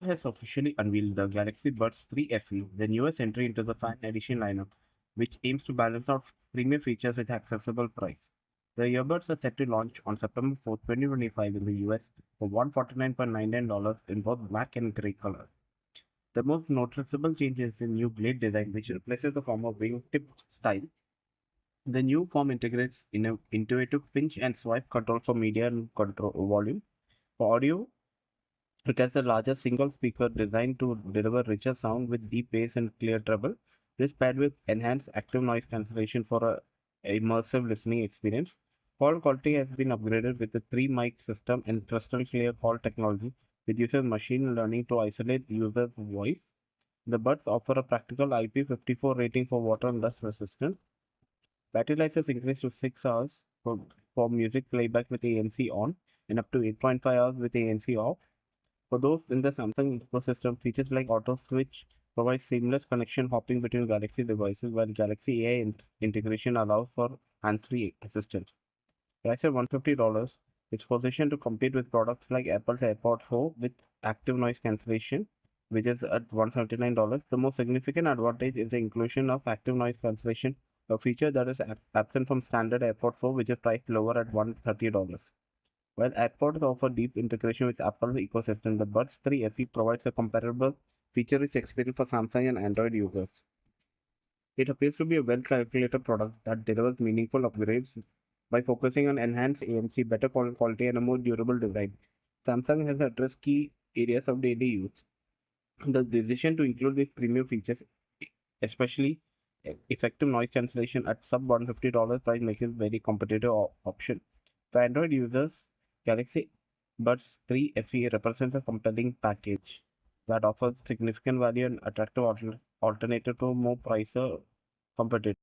Has officially unveiled the Galaxy Buds 3 FE, the newest entry into the Fan Edition lineup, which aims to balance out premium features with accessible price. The earbuds are set to launch on September 4th, 2025 in the US for $149.99 in both black and gray colors. The most noticeable change is the new blade design, which replaces the former wingtip style. The new form integrates intuitive pinch and swipe control for media and control volume. For audio, it has the largest single speaker designed to deliver richer sound with deep bass and clear treble. This paired with enhanced active noise cancellation for a immersive listening experience. Call quality has been upgraded with a 3 mic system and crystal clear call technology, which uses machine learning to isolate user's voice. The buds offer a practical IP54 rating for water and dust resistance. Battery life is increased to 6 hours for music playback with ANC on and up to 8.5 hours with ANC off. For those in the Samsung ecosystem, features like Auto Switch provide seamless connection hopping between Galaxy devices, while Galaxy AI integration allows for hands-free assistance. Priced at $150, it's positioned to compete with products like Apple's AirPods 4 with active noise cancellation, which is at $179. The most significant advantage is the inclusion of active noise cancellation, a feature that is absent from standard AirPods 4, which is priced lower at $130. While AirPods offer deep integration with Apple's ecosystem, the Buds 3 FE provides a comparable feature-rich experience for Samsung and Android users. It appears to be a well-calculated product that delivers meaningful upgrades by focusing on enhanced ANC, better quality, and a more durable design. Samsung has addressed key areas of daily use. The decision to include these premium features, especially effective noise cancellation at sub $150 price, makes it a very competitive option. For Android users, Galaxy Buds 3 FE represents a compelling package that offers significant value and attractive alternative to more pricier competitors.